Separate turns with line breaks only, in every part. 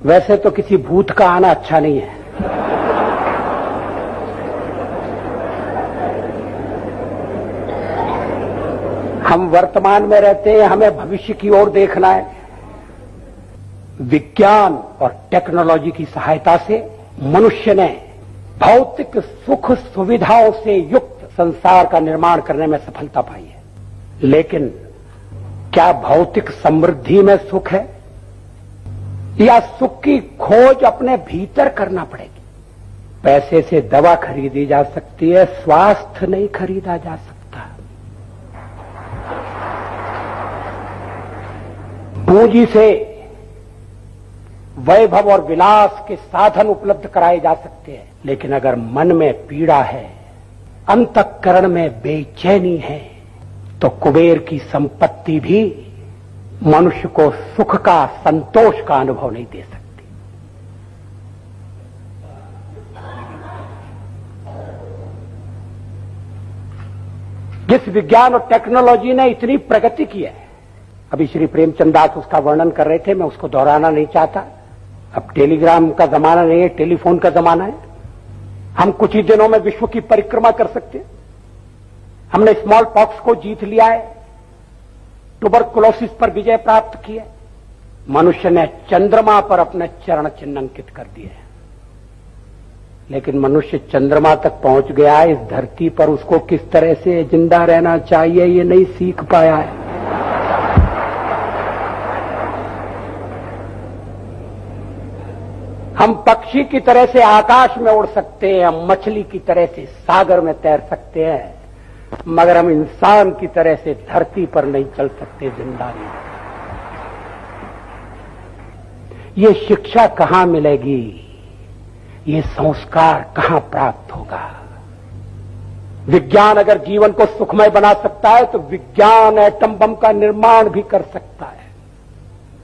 वैसे तो किसी भूत का आना अच्छा नहीं है। हम वर्तमान में रहते हैं, हमें भविष्य की ओर देखना है। विज्ञान और टेक्नोलॉजी की सहायता से मनुष्य ने भौतिक सुख सुविधाओं से युक्त संसार का निर्माण करने में सफलता पाई है। लेकिन क्या भौतिक समृद्धि में सुख है, या सुख की खोज अपने भीतर करना पड़ेगी? पैसे से दवा खरीदी जा सकती है, स्वास्थ्य नहीं खरीदा जा सकता। पूंजी से वैभव और विलास के साधन उपलब्ध कराए जा सकते हैं, लेकिन अगर मन में पीड़ा है, अंतःकरण में बेचैनी है, तो कुबेर की संपत्ति भी मनुष्य को सुख का, संतोष का अनुभव नहीं दे सकती। जिस विज्ञान और टेक्नोलॉजी ने इतनी प्रगति की है, अभी श्री प्रेमचंद दास उसका वर्णन कर रहे थे, मैं उसको दोहराना नहीं चाहता। अब टेलीग्राम का जमाना नहीं है, टेलीफोन का जमाना है। हम कुछ ही दिनों में विश्व की परिक्रमा कर सकते हैं। हमने स्मॉल पॉक्स को जीत लिया है, ट्यूबरकुलोसिस पर विजय प्राप्त की है। मनुष्य ने चंद्रमा पर अपने चरण चिन्ह अंकित कर दिए हैं। लेकिन मनुष्य चंद्रमा तक पहुंच गया है, इस धरती पर उसको किस तरह से जिंदा रहना चाहिए ये नहीं सीख पाया है। हम पक्षी की तरह से आकाश में उड़ सकते हैं, हम मछली की तरह से सागर में तैर सकते हैं, मगर हम इंसान की तरह से धरती पर नहीं चल सकते, जिंदा नहीं। ये शिक्षा कहां मिलेगी, ये संस्कार कहां प्राप्त होगा? विज्ञान अगर जीवन को सुखमय बना सकता है तो विज्ञान एटम बम का निर्माण भी कर सकता है,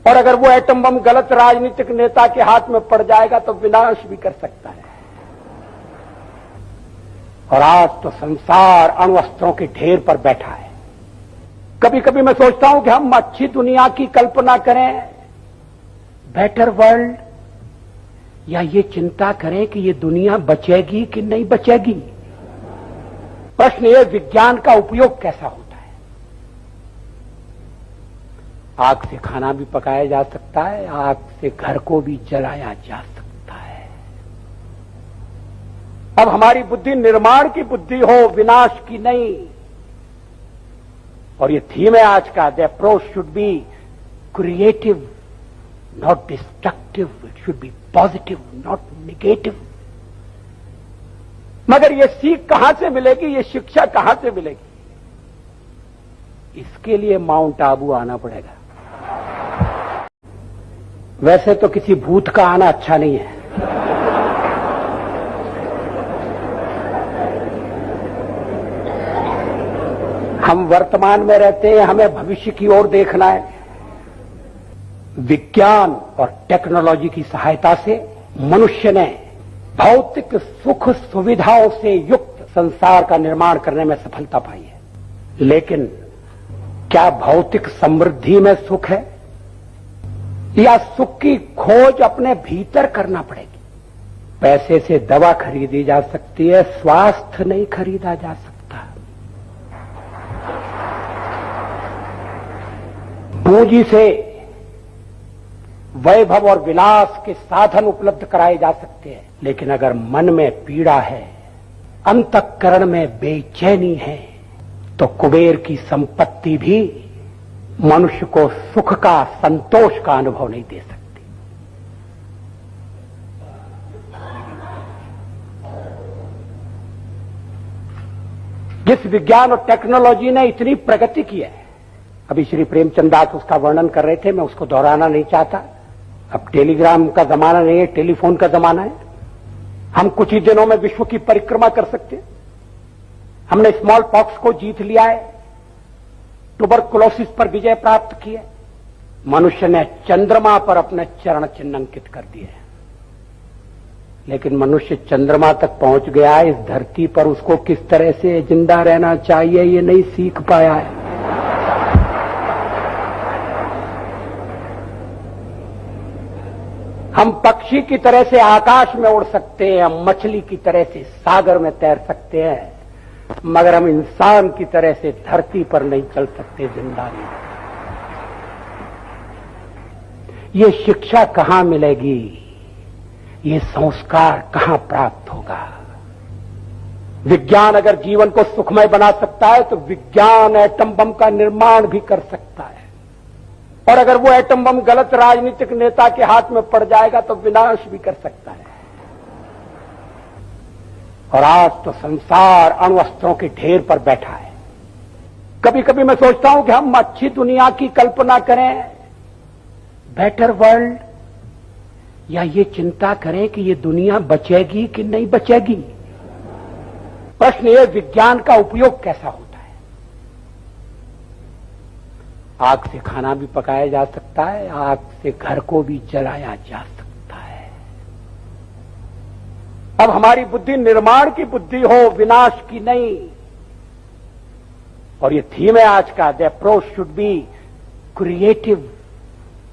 और अगर वो एटम बम गलत राजनीतिक नेता के हाथ में पड़ जाएगा तो विनाश भी कर सकता है। और आज तो संसार अण्वस्त्रों के ढेर पर बैठा है। कभी कभी मैं सोचता हूं कि हम अच्छी दुनिया की कल्पना करें, बेटर वर्ल्ड, या ये चिंता करें कि ये दुनिया बचेगी कि नहीं बचेगी। प्रश्न ये, विज्ञान का उपयोग कैसा होता है? आग से खाना भी पकाया जा सकता है, आग से घर को भी जलाया जा सकता है। अब हमारी बुद्धि निर्माण की बुद्धि हो, विनाश की नहीं। और ये थीम है आज का, the approach should be creative not destructive, it should be positive not negative. मगर ये सीख कहां से मिलेगी, ये शिक्षा कहां से मिलेगी? इसके लिए माउंट आबू आना पड़ेगा। वैसे तो किसी भूत का आना अच्छा नहीं है। हम वर्तमान में रहते हैं, हमें भविष्य की ओर देखना है। विज्ञान और टेक्नोलॉजी की सहायता से मनुष्य ने भौतिक सुख सुविधाओं से युक्त संसार का निर्माण करने में सफलता पाई है। लेकिन क्या भौतिक समृद्धि में सुख है, या सुख की खोज अपने भीतर करना पड़ेगी? पैसे से दवा खरीदी जा सकती है, स्वास्थ्य नहीं खरीदा जा सकता। पूंजी से वैभव और विलास के साधन उपलब्ध कराए जा सकते हैं, लेकिन अगर मन में पीड़ा है, अंतःकरण में बेचैनी है, तो कुबेर की संपत्ति भी मनुष्य को सुख का, संतोष का अनुभव नहीं दे सकती। जिस विज्ञान और टेक्नोलॉजी ने इतनी प्रगति की है, अभी श्री प्रेमचंद दास उसका वर्णन कर रहे थे, मैं उसको दोहराना नहीं चाहता। अब टेलीग्राम का जमाना नहीं है, टेलीफोन का जमाना है। हम कुछ ही दिनों में विश्व की परिक्रमा कर सकते हैं। हमने स्मॉल पॉक्स को जीत लिया है, ट्यूबरकुलोसिस पर विजय प्राप्त की है। मनुष्य ने चंद्रमा पर अपने चरण चिन्ह अंकित कर दिए हैं। लेकिन मनुष्य चंद्रमा तक पहुंच गया है, इस धरती पर उसको किस तरह से जिंदा रहना चाहिए ये नहीं सीख पाया है। हम पक्षी की तरह से आकाश में उड़ सकते हैं, हम मछली की तरह से सागर में तैर सकते हैं, मगर हम इंसान की तरह से धरती पर नहीं चल सकते जिंदा नहीं। ये शिक्षा कहां मिलेगी, ये संस्कार कहां प्राप्त होगा? विज्ञान अगर जीवन को सुखमय बना सकता है तो विज्ञान एटम बम का निर्माण भी कर सकता है, और अगर वो एटम बम गलत राजनीतिक नेता के हाथ में पड़ जाएगा तो विनाश भी कर सकता है। और आज तो संसार अण्वस्त्रों के ढेर पर बैठा है। कभी कभी मैं सोचता हूं कि हम अच्छी दुनिया की कल्पना करें, बेटर वर्ल्ड, या ये चिंता करें कि ये दुनिया बचेगी कि नहीं बचेगी। प्रश्न ये, विज्ञान का उपयोग कैसा होता है? आग से खाना भी पकाया जा सकता है, आग से घर को भी जलाया जा सकता है। अब हमारी बुद्धि निर्माण की बुद्धि हो, विनाश की नहीं। और ये थीम है आज का, the approach should be creative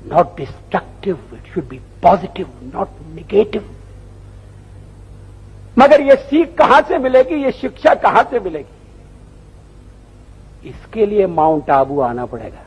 not destructive, it should be positive not negative. मगर ये सीख कहां से मिलेगी, ये शिक्षा कहां से मिलेगी? इसके लिए माउंट आबू आना पड़ेगा।